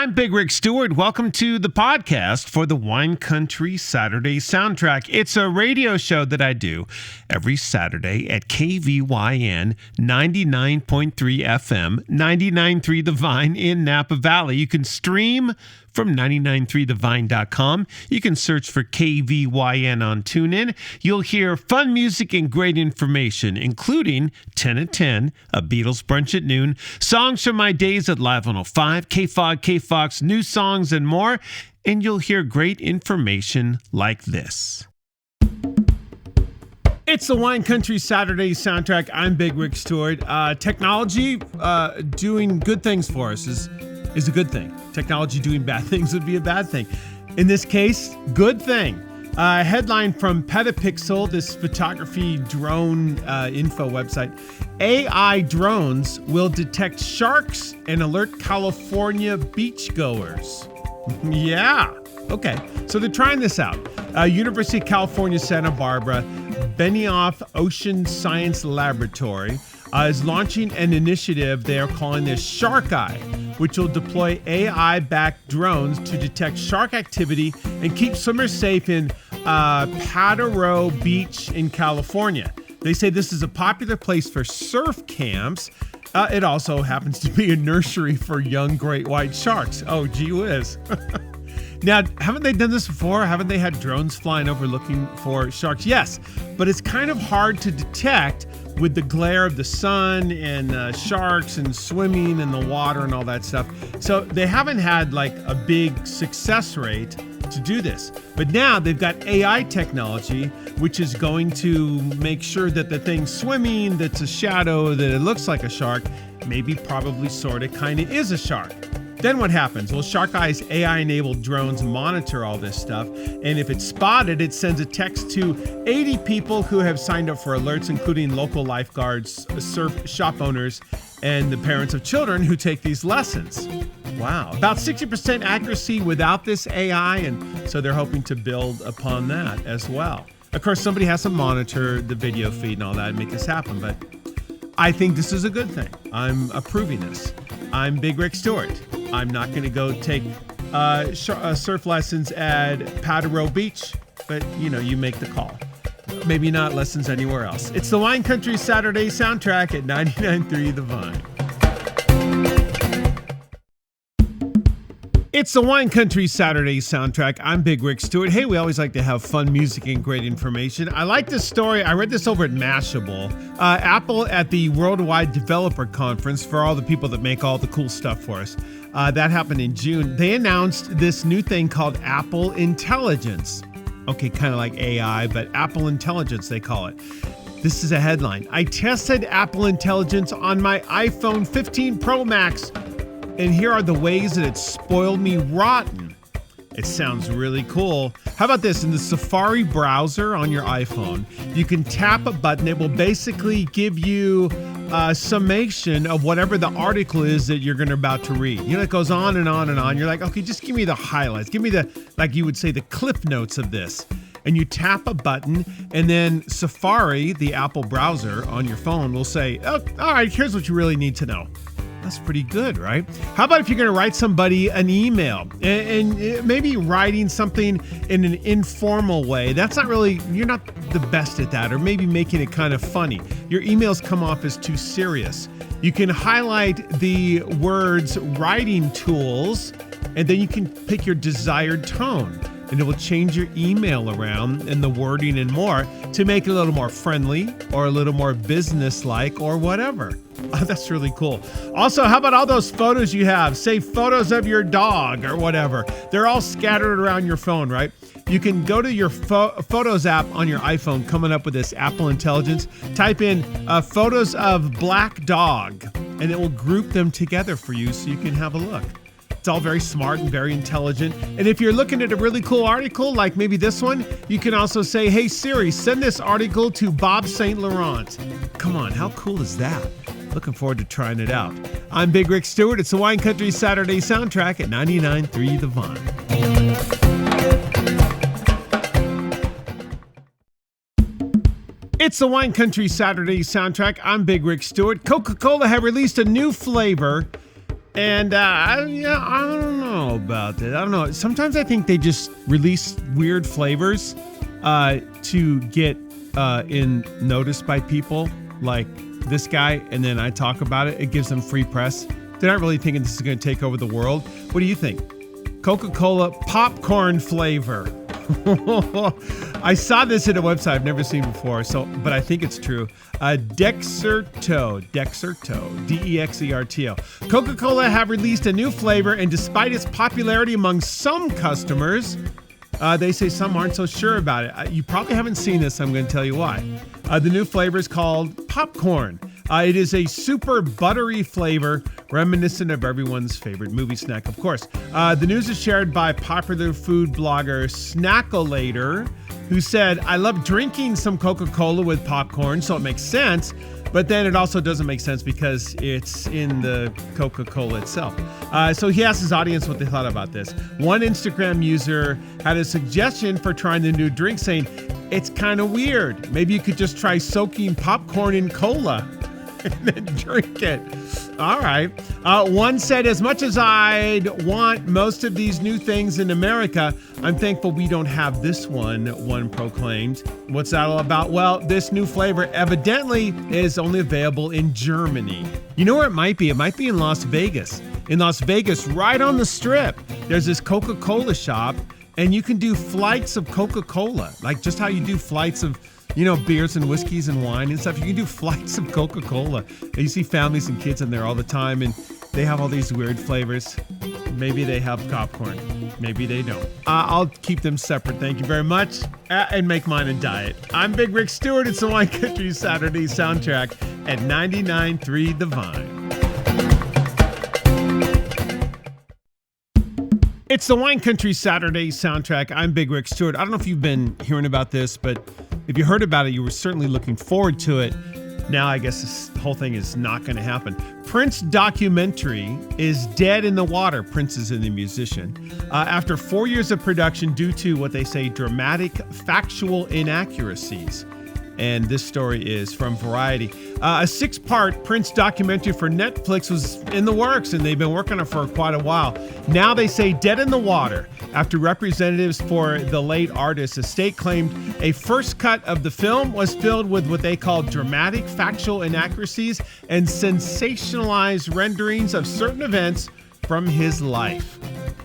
I'm Big Rick Stewart. Welcome to the podcast for the Wine Country Saturday Soundtrack. It's a radio show that I do every Saturday at KVYN 99.3 FM, 99.3 The Vine in Napa Valley. You can stream from 993thevine.com. You can search for KVYN on TuneIn. You'll hear fun music and great information, including 10 at 10, a Beatles brunch at noon, songs from my days at Live 105, KFOG, KFOX, new songs, and more. And you'll hear great information like this. It's the Wine Country Saturday Soundtrack. I'm Big Rick Stewart. Technology doing good things for us is a good thing. Technology doing bad things would be a bad thing. In this case, good thing. Headline from Petapixel, this photography drone info website. AI drones will detect sharks and alert California beachgoers. Yeah. Okay. So they're trying this out. University of California, Santa Barbara, Benioff Ocean Science Laboratory is launching an initiative they are calling this Shark Eye, which will deploy AI-backed drones to detect shark activity and keep swimmers safe in Tahoe Beach in California. They say this is a popular place for surf camps. It also happens to be a nursery for young great white sharks. Oh, gee whiz. Now, haven't they done this before? Haven't they had drones flying over looking for sharks? Yes, but it's kind of hard to detect with the glare of the sun and sharks and swimming in the water and all that stuff. So they haven't had like a big success rate to do this. But now they've got AI technology, which is going to make sure that the thing swimming that's a shadow, that it looks like a shark, maybe probably sort of kind of is a shark. Then what happens? Well, Shark Eye's AI-enabled drones monitor all this stuff, and if it's spotted, it sends a text to 80 people who have signed up for alerts, including local lifeguards, surf shop owners, and the parents of children who take these lessons. Wow. About 60% accuracy without this AI, and so they're hoping to build upon that as well. Of course, somebody has to monitor the video feed and all that and make this happen, but I think this is a good thing. I'm approving this. I'm Big Rick Stewart. I'm not going to go take surf lessons at Tahoe Beach, but you make the call. Maybe not lessons anywhere else. It's the Wine Country Saturday Soundtrack at 99.3 The Vine. It's the Wine Country Saturday Soundtrack. I'm Big Rick Stewart. Hey, we always like to have fun music and great information. I like this story. I read this over at Mashable. Apple at the Worldwide Developer Conference, for all the people that make all the cool stuff for us. That happened in June. They announced this new thing called Apple Intelligence. Okay, kind of like AI, but Apple Intelligence, they call it. This is a headline. I tested Apple Intelligence on my iPhone 15 Pro Max, and here are the ways that it spoiled me rotten. It sounds really cool. How about this? In the Safari browser on your iPhone, you can tap a button. It will basically give you a summation of whatever the article is that you're about to read. It goes on and on and on. You're like, okay, just give me the highlights. Give me like you would say, the cliff notes of this. And you tap a button, and then Safari, the Apple browser on your phone, will say, oh, all right, here's what you really need to know. That's pretty good, right? How about if you're going to write somebody an email and maybe writing something in an informal way? That's not really, you're not the best at that, or maybe making it kind of funny. Your emails come off as too serious. You can highlight the words writing tools, and then you can pick your desired tone. And it will change your email around and the wording and more to make it a little more friendly or a little more business-like or whatever. Oh, that's really cool. Also, how about all those photos you have? Say photos of your dog or whatever. They're all scattered around your phone, right? You can go to your Photos app on your iPhone, coming up with this Apple Intelligence. Type in photos of black dog, and it will group them together for you so you can have a look. It's all very smart and very intelligent. And if you're looking at a really cool article, like maybe this one, you can also say, hey Siri, send this article to Bob St. Laurent. Come on, how cool is that? Looking forward to trying it out. I'm Big Rick Stewart. It's the Wine Country Saturday Soundtrack at 99.3 The Vine. It's the Wine Country Saturday Soundtrack. I'm Big Rick Stewart. Coca-Cola have released a new flavor. And I don't know. about that. I don't know. Sometimes I think they just release weird flavors to get noticed by people like this guy, and then I talk about it. It gives them free press. They're not really thinking this is going to take over the world. What do you think? Coca-Cola popcorn flavor. I saw this at a website I've never seen before, but I think it's true. Dexerto, Dexerto. Coca-Cola have released a new flavor, and despite its popularity among some customers, they say some aren't so sure about it. You probably haven't seen this. I'm going to tell you why. The new flavor is called popcorn. It is a super buttery flavor, reminiscent of everyone's favorite movie snack, of course. The news is shared by popular food blogger Snackolator, who said, I love drinking some Coca-Cola with popcorn, so it makes sense. But then it also doesn't make sense because it's in the Coca-Cola itself. So he asked his audience what they thought about this. One Instagram user had a suggestion for trying the new drink, saying, it's kind of weird. Maybe you could just try soaking popcorn in cola and then drink it. All right. One said, as much as I'd want most of these new things in America, I'm thankful we don't have this one proclaimed. What's that all about? Well, this new flavor evidently is only available in Germany. You know where it might be? It might be in Las Vegas. In Las Vegas, right on the strip, there's this Coca-Cola shop, and you can do flights of Coca-Cola, like just how you do flights of beers and whiskeys and wine and stuff. You can do flights of Coca-Cola. And you see families and kids in there all the time, and they have all these weird flavors. Maybe they have popcorn. Maybe they don't. I'll keep them separate. Thank you very much. And make mine a diet. I'm Big Rick Stewart. It's the Wine Country Saturday soundtrack at 99.3 The Vine. It's the Wine Country Saturday soundtrack. I'm Big Rick Stewart. I don't know if you've been hearing about this, but if you heard about it, you were certainly looking forward to it. Now, I guess this whole thing is not going to happen. Prince documentary is dead in the water. Prince is the musician. After 4 years of production due to what they say dramatic factual inaccuracies. And this story is from Variety. A 6-part Prince documentary for Netflix was in the works, and they've been working on it for quite a while. Now they say dead in the water after representatives for the late artist's estate claimed a first cut of the film was filled with what they call dramatic factual inaccuracies and sensationalized renderings of certain events from his life.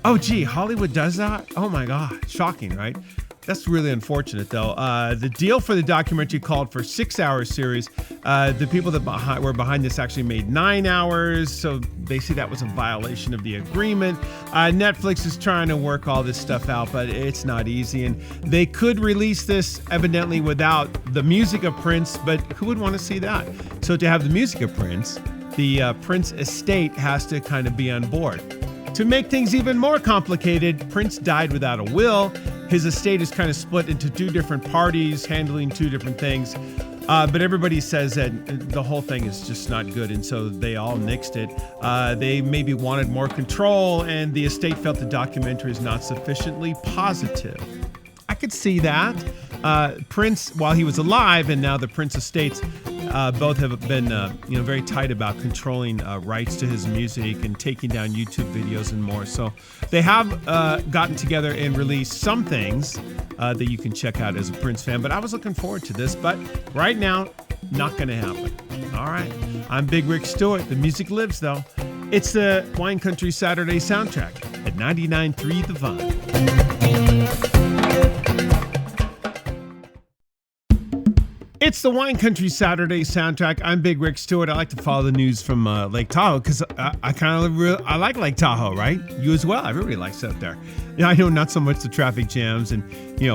Oh, gee, Hollywood does that? Oh, my God. Shocking, right? That's really unfortunate, though. The deal for the documentary called for 6-hour series. The people that were behind this actually made 9 hours, so they see that was a violation of the agreement. Netflix is trying to work all this stuff out, but it's not easy. And they could release this evidently without the music of Prince, but who would want to see that? So to have the music of Prince, the Prince estate has to kind of be on board. To make things even more complicated, Prince died without a will. His estate is kind of split into 2 different parties, handling 2 different things. But everybody says that the whole thing is just not good, and so they all nixed it. They maybe wanted more control, and the estate felt the documentary is not sufficiently positive. I could see that. Prince, while he was alive, and now the Prince estates, both have been very tight about controlling rights to his music and taking down YouTube videos and more. So they have gotten together and released some things that you can check out as a Prince fan. But I was looking forward to this. But right now, not going to happen. All right. I'm Big Rick Stewart. The music lives, though. It's the Wine Country Saturday soundtrack at 99.3 The Vine. It's the Wine Country Saturday soundtrack. I'm Big Rick Stewart. I like to follow the news from Lake Tahoe because I like Lake Tahoe, right? You as well. Everybody likes it up there. I know not so much the traffic jams and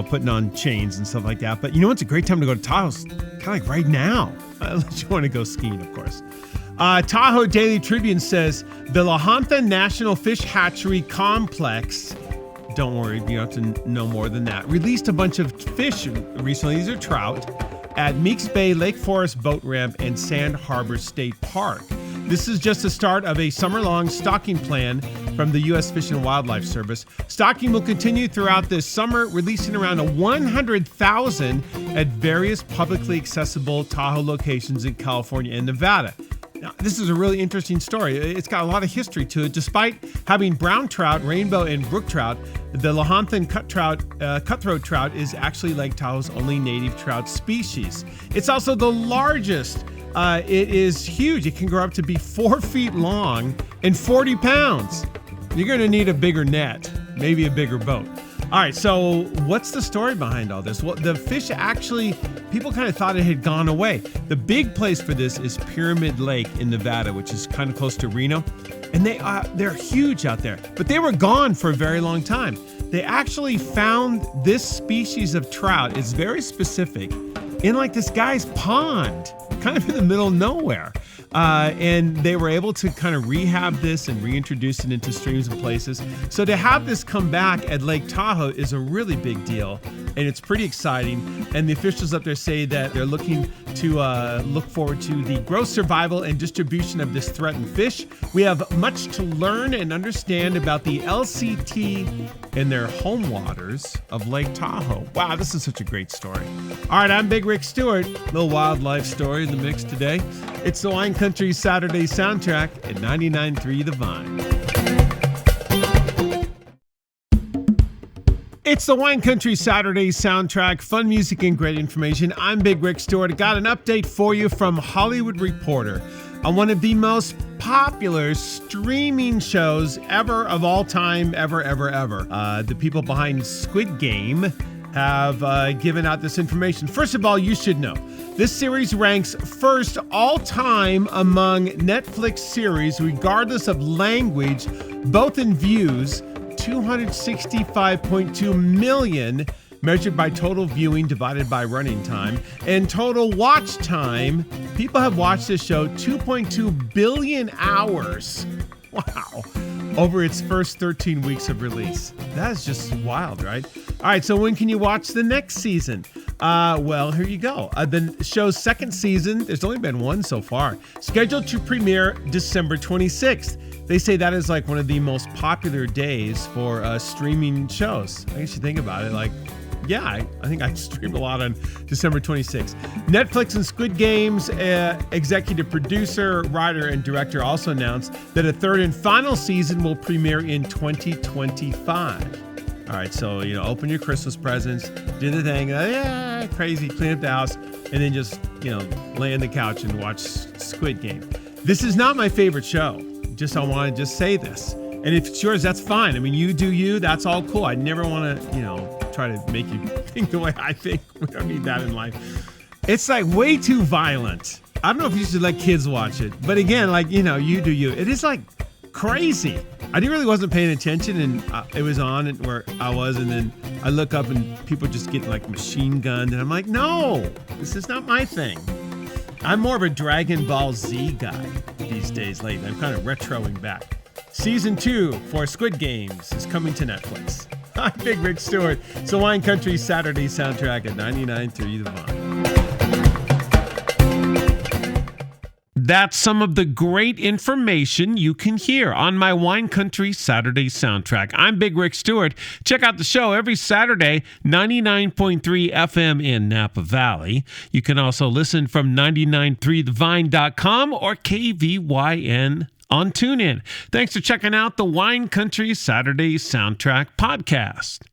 putting on chains and stuff like that. But it's a great time to go to Tahoe. Kind of like right now, unless you want to go skiing, of course. Tahoe Daily Tribune says the Lahonta National Fish Hatchery Complex. Don't worry, you don't have to know more than that. Released a bunch of fish recently. These are trout. At Meeks Bay, Lake Forest Boat Ramp, and Sand Harbor State Park. This is just the start of a summer-long stocking plan from the U.S. Fish and Wildlife Service. Stocking will continue throughout this summer, releasing around 100,000 at various publicly accessible Tahoe locations in California and Nevada. Now, this is a really interesting story. It's got a lot of history to it. Despite having brown trout, rainbow, and brook trout, the Lahontan cutthroat trout is actually Lake Tahoe's only native trout species. It's also the largest. It is huge. It can grow up to be 4 feet long and 40 pounds. You're going to need a bigger net, maybe a bigger boat. All right, so what's the story behind all this? Well, the fish actually, people kind of thought it had gone away. The big place for this is Pyramid Lake in Nevada, which is kind of close to Reno. And they're huge out there, but they were gone for a very long time. They actually found this species of trout, it's very specific, in like this guy's pond, kind of in the middle of nowhere. And they were able to kind of rehab this and reintroduce it into streams and places. So to have this come back at Lake Tahoe is a really big deal, and it's pretty exciting. And the officials up there say that they're looking to look forward to the growth, survival, and distribution of this threatened fish. We have much to learn and understand about the LCT and their home waters of Lake Tahoe. Wow, this is such a great story. All right, I'm Big Rick Stewart. Little wildlife story in the mix today. It's the Wine Country Saturday soundtrack at 99.3 The Vine. It's the Wine Country Saturday soundtrack, fun music and great information. I'm Big Rick Stewart. I got an update for you from Hollywood Reporter on one of the most popular streaming shows ever of all time, ever. The people behind Squid Game have given out this information. First of all, you should know, this series ranks first all time among Netflix series, regardless of language, both in views, 265.2 million, measured by total viewing divided by running time, and total watch time. People have watched this show 2.2 billion hours. Wow. Over its first 13 weeks of release. That is just wild, right? All right, so when can you watch the next season? Well, here you go. The show's second season, there's only been one so far, scheduled to premiere December 26th. They say that is like one of the most popular days for streaming shows. I guess you think about it, like, yeah, I think I streamed a lot on December 26th. Netflix and Squid Game's executive producer, writer, and director also announced that a third and final season will premiere in 2025. All right, so, open your Christmas presents, do the thing, crazy, clean up the house, and then just, lay on the couch and watch Squid Game. This is not my favorite show. I want to just say this. And if it's yours, that's fine. I mean, you do you, that's all cool. I never want to, try to make you think the way I think. We don't need that in life. It's like way too violent. I don't know if you should let kids watch it. But again, like, you do you. It is like crazy. I really wasn't paying attention, and it was on where I was, and then I look up and people just get like machine gunned, and I'm like, no, this is not my thing. I'm more of a Dragon Ball Z guy these days lately. I'm kind of retroing back. Season 2 for Squid Games is coming to Netflix. I'm Big Rick Stewart. It's the Wine Country Saturday soundtrack at 99.3 The Vine. That's some of the great information you can hear on my Wine Country Saturday soundtrack. I'm Big Rick Stewart. Check out the show every Saturday, 99.3 FM in Napa Valley. You can also listen from 993thevine.com or KVYN on TuneIn. Thanks for checking out the Wine Country Saturday Soundtrack podcast.